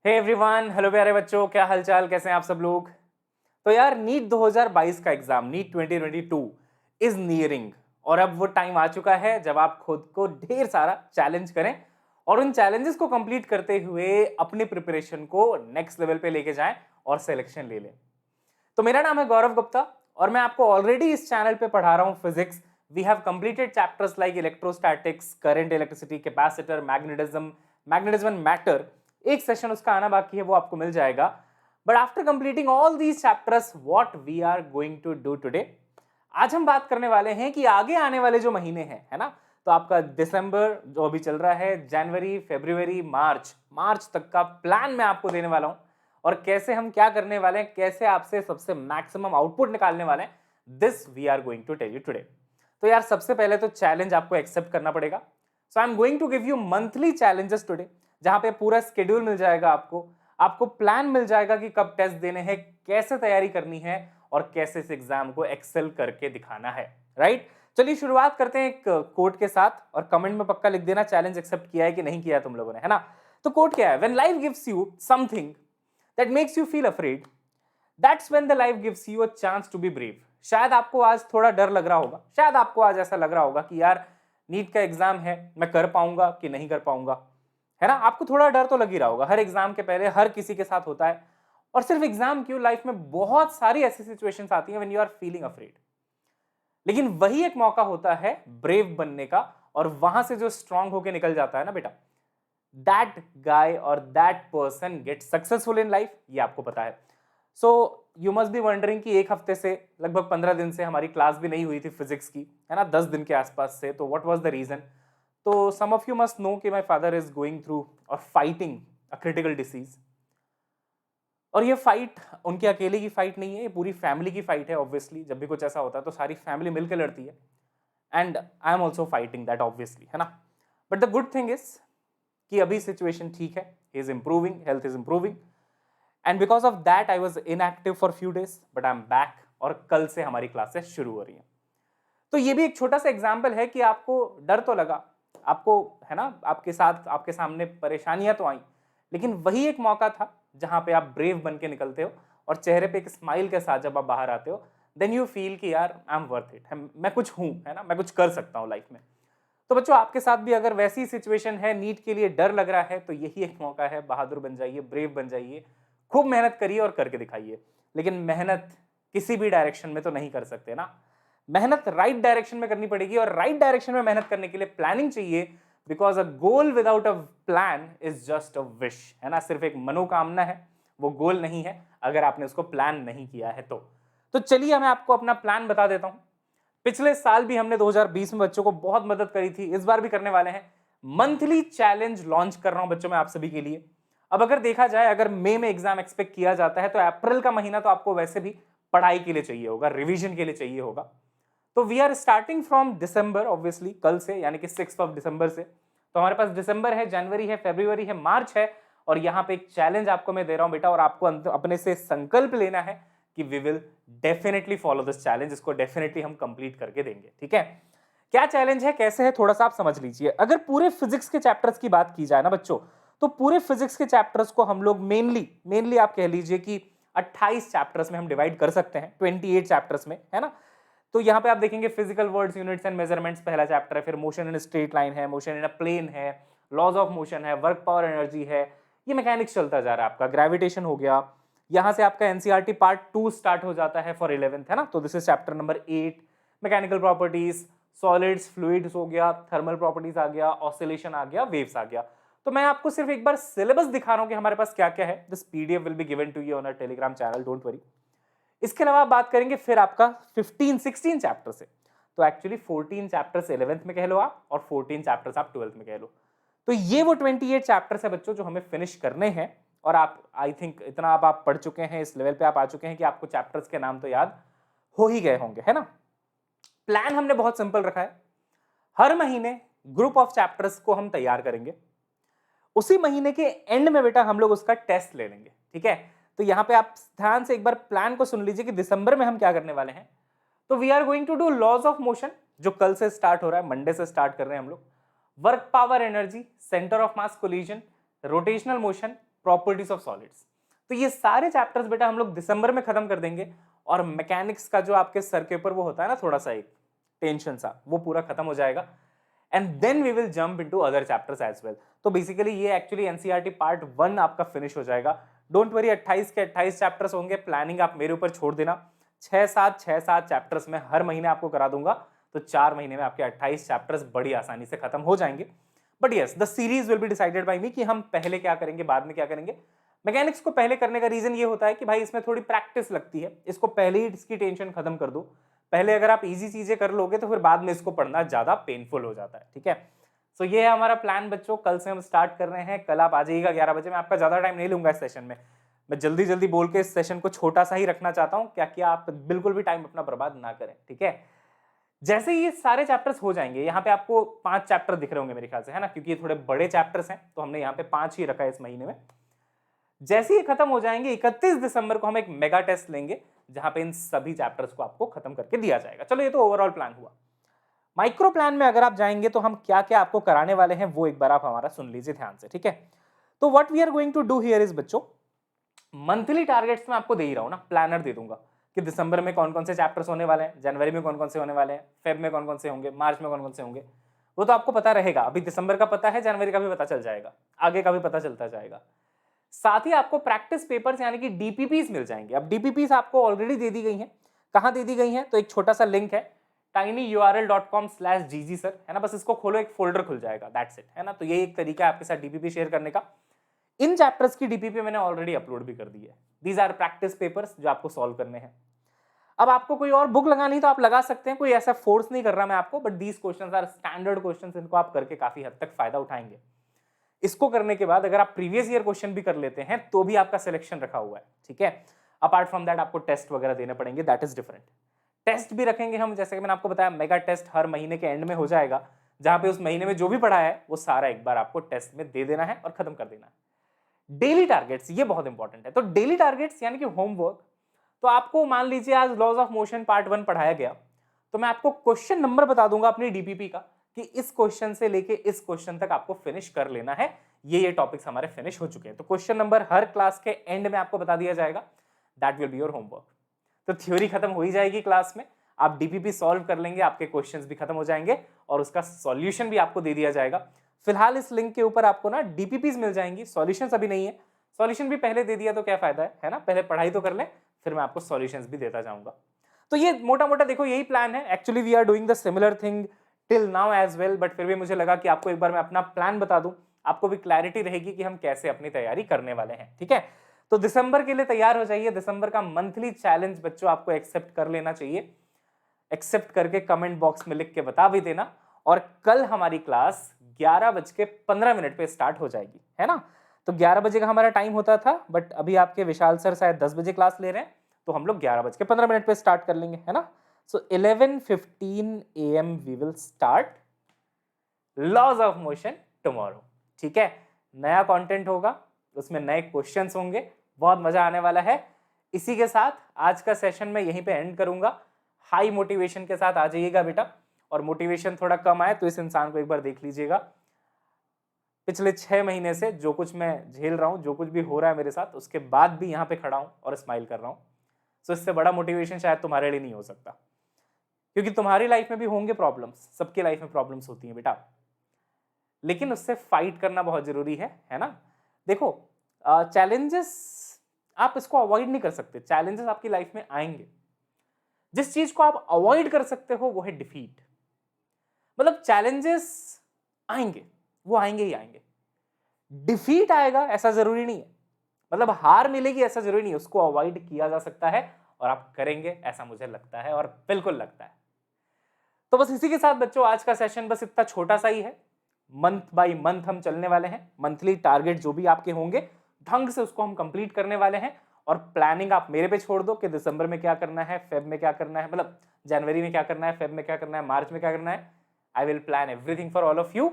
Hey everyone, hello प्यारे बच्चों, क्या हालचाल, कैसे हैं आप सब लोग। तो यार नीट 2022 का एग्जाम नीट 2022 इज नियरिंग और अब वो टाइम आ चुका है जब आप खुद को ढेर सारा चैलेंज करें और उन चैलेंजेस को कंप्लीट करते हुए अपनी प्रिपरेशन को नेक्स्ट लेवल पे लेके जाएं और सिलेक्शन ले लें। तो मेरा नाम है गौरव गुप्ता और मैं आपको ऑलरेडी इस चैनल पे पढ़ा रहा हूं physics. We have completed chapters like electrostatics, current, electricity, capacitor, magnetism and matter. एक सेशन उसका आना बाकी है, वो आपको मिल जाएगा। But after completing all these chapters, what we are going to do today, आज हम बात करने वाले हैं कि आगे आने वाले जो महीने हैं, है ना, तो आपका दिसंबर जो अभी चल रहा है, जनवरी, फरवरी, मार्च तक का प्लान मैं आपको देने वाला हूं और कैसे हम क्या करने वाले हैं, कैसे आपसे सबसे मैक्सिमम आउटपुट निकालने वाले हैं, this we are going to tell you today. तो यार सबसे पहले तो चैलेंज आपको एक्सेप्ट करना पड़ेगा। So I am going to give you monthly challenges today, जहां पे पूरा स्केड्यूल मिल जाएगा आपको प्लान मिल जाएगा कि कब टेस्ट देने हैं, कैसे तैयारी करनी है और कैसे इस एग्जाम को एक्सेल करके दिखाना है। राइट, चलिए शुरुआत करते हैं एक कोट के साथ और कमेंट में पक्का लिख देना चैलेंज एक्सेप्ट किया है कि नहीं किया तुम लोगों ने, है ना। तो कोट क्या है? When life gives you something that makes you feel afraid, that's when the life gives you a chance to be brave. शायद आपको आज थोड़ा डर लग रहा होगा, शायद आपको आज ऐसा लग रहा होगा कि यार नीट का एग्जाम है, मैं कर पाऊंगा कि नहीं कर पाऊंगा, है ना। आपको थोड़ा डर तो लग ही रहा होगा, हर एग्जाम के पहले हर किसी के साथ होता है। और सिर्फ एग्जाम क्यों, लाइफ में बहुत सारी ऐसी सिचुएशंस आती हैं when you are feeling afraid. लेकिन वही एक मौका होता है ब्रेव बनने का, और वहां से जो स्ट्रांग होके निकल जाता है ना बेटा, दैट गाय और that person get successful in life, ये आपको पता है। So you must be wondering कि एक हफ्ते से, लगभग 15 दिन से हमारी क्लास भी नहीं हुई थी फिजिक्स की, है ना, 10 दिन के आसपास से। तो व्हाट वाज द रीजन? तो some of you must know कि my father is going through और फाइटिंग अ क्रिटिकल डिसीज। और ये फाइट उनकी अकेले की फाइट नहीं है, ये पूरी फैमिली की फाइट है। ऑब्वियसली जब भी कुछ ऐसा होता है तो सारी फैमिली मिलकर लड़ती है, and I am also fighting that, obviously, है ना। But the good thing is कि अभी सिचुएशन ठीक है, is improving, health is improving, and because of that I was inactive for few days, but I am back और कल से हमारी क्लासेस शुरू हो रही हैं। तो ये भी एक छोटा सा एग्जाम्पल है कि आपको डर तो लगा, आपको, है ना, आपके साथ आपके सामने परेशानियां तो आई, लेकिन वही एक मौका था जहां पे आप ब्रेव बन के निकलते हो और चेहरे पे एक स्माइल के साथ जब आप बाहर आते हो, देन यू फील कि यार आई एम वर्थ इट, मैं कुछ हूं, है ना, मैं कुछ कर सकता हूं लाइफ में। तो बच्चों आपके साथ भी अगर वैसी सिचुएशन है, नीट के लिए डर लग रहा है, तो यही एक मौका है, बहादुर बन जाइए, ब्रेव बन जाइए, खूब मेहनत करिए और करके दिखाइए। लेकिन मेहनत किसी भी डायरेक्शन में तो नहीं कर सकते ना, मेहनत राइट डायरेक्शन में करनी पड़ेगी, और राइट डायरेक्शन में मेहनत करने के लिए प्लानिंग चाहिए। Because a goal without a plan is just a wish, है ना, सिर्फ एक मनोकामना है, वो गोल नहीं है अगर आपने उसको प्लान नहीं किया है तो चलिए मैं आपको अपना प्लान बता देता हूं। पिछले साल भी हमने 2020 में बच्चों को बहुत मदद करी थी, इस बार भी करने वाले हैं। मंथली चैलेंज लॉन्च कर रहा हूं बच्चों मैं आप सभी के लिए। अब अगर देखा जाए, अगर मई में एग्जाम एक्सपेक्ट किया जाता है, तो अप्रैल का महीना तो आपको वैसे भी पढ़ाई के लिए चाहिए होगा, रिवीजन के लिए चाहिए होगा। तो we are starting from December, obviously कल से, यानी कि 6 ऑफ दिसंबर से। तो हमारे पास दिसंबर है, जनवरी है, फरवरी है, मार्च है, और यहां पे एक चैलेंज आपको मैं दे रहा हूं बेटा, और आपको अपने से संकल्प लेना है कि we will definitely follow this challenge, इसको डेफिनेटली हम कंप्लीट करके देंगे। ठीक है, क्या चैलेंज है, कैसे है, थोड़ा सा आप समझ लीजिए। अगर पूरे फिजिक्स के चैप्टर्स की बात की जाए ना बच्चों, तो पूरे फिजिक्स के चैप्टर्स को हम लोग मेनली आप कह लीजिए कि 28 चैप्टर्स में हम डिवाइड कर सकते हैं, 28 चैप्टर्स में, है ना। तो यहां पे आप देखेंगे physical words, units and measurements पहला चैप्टर है, फिर मोशन इन स्ट्रेट लाइन है, मोशन इन अ प्लेन है, लॉज ऑफ मोशन है, वर्क पावर एनर्जी है, ये मैकेनिक्स चलता जा रहा है आपका, ग्रेविटेशन हो गया। यहां से आपका एनसीईआरटी पार्ट 2 स्टार्ट हो जाता है फॉर 11th, है ना। तो this is chapter number 8, mechanical properties, solids, fluids हो गया, थर्मल प्रॉपर्टीज आ गया, ऑसिलेशन आ गया, वेव्स आ गया। तो मैं आपको सिर्फ एक बार सिलेबस दिखा रहा हूं कि हमारे पास क्या क्या है। This PDF will be given to you on our Telegram channel, don't worry. इसके अलावा बात करेंगे फिर आपका 15-16 चैप्टर से। तो एक्चुअली 14 चैप्टर्स 11th में कह लो आप, और 14 चैप्टर्स आप 12th में कह लो। तो ये वो 28 चैप्टर्स है बच्चों जो हमें फिनिश करने हैं। और आप, आई थिंक इतना आप पढ़ चुके हैं, इस लेवल पे आप आ चुके हैं कि आपको चैप्टर्स के नाम तो याद हो ही गए होंगे, है ना। प्लान हमने बहुत सिंपल रखा है, हर महीने ग्रुप ऑफ चैप्टर्स को हम तैयार करेंगे, उसी महीने के एंड में बेटा हम लोग उसका टेस्ट ले लेंगे। ठीक है, तो यहां पे आप ध्यान से एक बार प्लान को सुन लीजिए कि दिसंबर में हम क्या करने वाले हैं। तो we are going to do laws of motion, जो कल से स्टार्ट हो रहा है, मंडे से स्टार्ट कर रहे हैं हम लोग। Work power energy, centre of mass collision, rotational motion, properties of solids. तो ये सारे चैप्टर्स बेटा हम लोग दिसंबर में खत्म कर देंगे, और मैकेनिक्स का जो आपके सर के ऊपर वो होता है ना थोड़ा सा एक टेंशन सा, वो पूरा खत्म हो जाएगा, and then we will jump into other chapters as well. तो बेसिकली ये एक्चुअली एनसीईआरटी पार्ट 1 आपका फिनिश हो जाएगा। डोंट वरी, 28 के 28 चैप्टर्स होंगे, प्लानिंग आप मेरे ऊपर छोड़ देना। 6-7 चैप्टर्स में हर महीने आपको करा दूंगा, तो 4 महीने में आपके 28 चैप्टर्स बड़ी आसानी से खत्म हो जाएंगे। But yes, the series will be decided by me कि हम पहले क्या करेंगे, बाद में क्या करेंगे। मैकेनिक्स को पहले करने का रीजन ये होता है कि भाई इसमें थोड़ी प्रैक्टिस लगती है, इसको पहले ही इसकी टेंशन खत्म कर दो। पहले अगर आप इजी चीजें कर लोगे तो फिर बाद में इसको पढ़ना ज्यादा पेनफुल हो जाता है, ठीक है। सो ये है हमारा प्लान बच्चों, कल से हम स्टार्ट कर रहे हैं। कल आप आ जाइएगा 11 बजे। मैं आपका ज्यादा टाइम नहीं लूंगा इस सेशन में, मैं जल्दी जल्दी बोल के इस सेशन को छोटा सा ही रखना चाहता हूं, क्या कि आप बिल्कुल भी टाइम अपना बर्बाद ना करें, ठीक है। जैसे ही ये सारे चैप्टर्स हो जाएंगे, यहाँ पे आपको 5 चैप्टर दिख रहे होंगे मेरे ख्याल से, है ना, क्योंकि ये थोड़े बड़े चैप्टर्स हैं, तो हमने यहाँ पे 5 ही रखा है इस महीने में। जैसे ही खत्म हो जाएंगे 31 दिसंबर को हम एक मेगा टेस्ट लेंगे, जहां पे इन सभी चैप्टर्स को आपको खत्म करके दिया जाएगा। चलो ये तो ओवरऑल प्लान हुआ। माइक्रो प्लान में अगर आप जाएंगे तो हम क्या क्या आपको कराने वाले हैं वो एक बार आप हमारा सुन लीजिए ध्यान से, ठीक है। तो what we are going to do here is बच्चों, मंथली टारगेट्स में आपको दे ही रहा हूं ना, प्लानर दे दूंगा कि दिसंबर में कौन कौन से चैप्टर्स होने वाले हैं, जनवरी में कौन कौन से होने वाले हैं, फेब में कौन कौन से होंगे, मार्च में कौन कौन से होंगे, वो तो आपको पता रहेगा। अभी दिसंबर का पता है, जनवरी का भी पता चल जाएगा, आगे का भी पता चलता जाएगा। साथ ही आपको प्रैक्टिस पेपर्स यानी कि डीपीपीस मिल जाएंगे। अब डीपीपीस आपको ऑलरेडी दे दी गई हैं, कहां दे दी गई हैं, तो एक छोटा सा लिंक है tinyurl.com/gg sir, है ना, बस इसको खोलो, एक फोल्डर खुल जाएगा, दैट्स इट, है ना। तो ये एक तरीका है आपके साथ डीपीपी शेयर करने का। इन चैप्टर्स की डीपीपी मैंने ऑलरेडी अपलोड भी कर दी है। दीज आर प्रैक्टिस पेपर्स जो आपको सॉल्व करने हैं। अब आपको कोई और बुक लगानी तो आप लगा सकते हैं, कोई ऐसा फोर्स नहीं कर रहा मैं आपको, but these questions are standard questions, इनको आप करके काफी हद तक फायदा उठाएंगे। इसको करने के बाद अगर आप प्रीवियस ईयर क्वेश्चन भी कर लेते हैं तो भी आपका सिलेक्शन रखा हुआ है, ठीक है। अपार्ट फ्रॉम दैट आपको टेस्ट वगैरह देने पड़ेंगे, दैट इज डिफरेंट। टेस्ट भी रखेंगे हम, जैसे कि मैंने आपको बताया, मेगा टेस्ट हर महीने के एंड में हो जाएगा, जहां पे उस महीने में जो भी पढ़ा है वो सारा एक बार आपको टेस्ट में दे देना है और खत्म कर देना है। डेली टारगेट्स, ये बहुत इंपॉर्टेंट है। तो डेली टारगेट्स यानी कि होमवर्क, तो आपको मान लीजिए आज लॉज ऑफ मोशन पार्ट 1 पढ़ाया गया, तो मैं आपको क्वेश्चन नंबर बता दूंगा अपनी डीपीपी का कि इस क्वेश्चन से लेके इस क्वेश्चन तक आपको फिनिश कर लेना है। ये टॉपिक्स हमारे फिनिश हो चुके हैं, तो क्वेश्चन नंबर हर क्लास के एंड में आपको बता दिया जाएगा, that will be your homework. तो थ्योरी खत्म हो ही जाएगी क्लास में, आप डीपीपी सॉल्व कर लेंगे, आपके क्वेश्चंस भी खत्म हो जाएंगे और उसका सॉल्यूशन भी आपको दे दिया जाएगा। फिलहाल इस लिंक के ऊपर आपको ना डीपीपीज मिल जाएंगी, सॉल्यूशंस अभी नहीं है। सॉल्यूशन भी पहले दे दिया तो क्या फायदा है ना, पहले पढ़ाई तो कर ले, फिर मैं आपको सॉल्यूशंस भी देता जाऊंगा। तो ये मोटा मोटा देखो यही प्लान है। Actually we are doing the similar thing till now as well, but फिर भी मुझे लगा कि आपको एक बार मैं अपना प्लान बता दूं, आपको भी क्लैरिटी रहेगी कि हम कैसे अपनी तैयारी करने वाले हैं, ठीक है। तो दिसंबर के लिए तैयार हो जाइए। दिसंबर का मंथली चैलेंज बच्चों आपको एक्सेप्ट कर लेना चाहिए, एक्सेप्ट करके कमेंट बॉक्स में लिख के बता भी देना। और कल हमारी क्लास 11:15 पे स्टार्ट हो जाएगी, है ना। तो 11 बजे का हमारा टाइम होता था, बट अभी आपके विशाल सर शायद 10 बजे क्लास ले रहे हैं, तो हम लोग 11:15 पे स्टार्ट कर लेंगे, है ना। So 11:15 AM we will start laws of motion tomorrow, ठीक है। नया कंटेंट होगा, उसमें नए क्वेश्चंस होंगे, बहुत मजा आने वाला है। इसी के साथ आज का सेशन मैं यहीं पे एंड करूंगा। हाई मोटिवेशन के साथ आ जाइएगा बेटा, और मोटिवेशन थोड़ा कम आए तो इस इंसान को एक बार देख लीजिएगा। पिछले 6 महीने से जो कुछ मैं झेल रहा हूं, जो कुछ भी हो रहा है मेरे साथ, उसके बाद भी यहाँ पे खड़ा हूं और स्माइल कर रहा हूं। सो इससे बड़ा मोटिवेशन शायद तुम्हारे लिए नहीं हो सकता, क्योंकि तुम्हारी लाइफ में भी होंगे प्रॉब्लम्स, सबकी लाइफ में प्रॉब्लम्स होती हैं बेटा, लेकिन उससे फाइट करना बहुत जरूरी है ना। देखो चैलेंजेस आप इसको अवॉइड नहीं कर सकते, चैलेंजेस आपकी लाइफ में आएंगे। जिस चीज को आप अवॉइड कर सकते हो वो है डिफीट। मतलब चैलेंजेस आएंगे, वो आएंगे ही आएंगे। डिफीट आएगा ऐसा जरूरी नहीं है, मतलब हार मिलेगी ऐसा जरूरी नहीं है, उसको अवॉइड किया जा सकता है और आप करेंगे ऐसा मुझे लगता है, और बिल्कुल लगता है। तो बस इसी के साथ बच्चों आज का सेशन बस इतना छोटा सा ही है। मंथ बाय मंथ हम चलने वाले हैं, मंथली टारगेट जो भी आपके होंगे ढंग से उसको हम कंप्लीट करने वाले हैं। और प्लानिंग आप मेरे पे छोड़ दो कि दिसंबर में क्या करना है, फेब में क्या करना है, मतलब जनवरी में क्या करना है, फेब में क्या करना है, मार्च में क्या करना है। I will plan everything for all of you.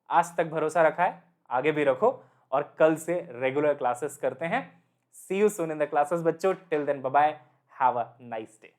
आज तक भरोसा रखा है, आगे भी रखो, और कल से रेगुलर क्लासेस करते हैं। See you soon in the classes बच्चों। Till then bye bye, have a nice day.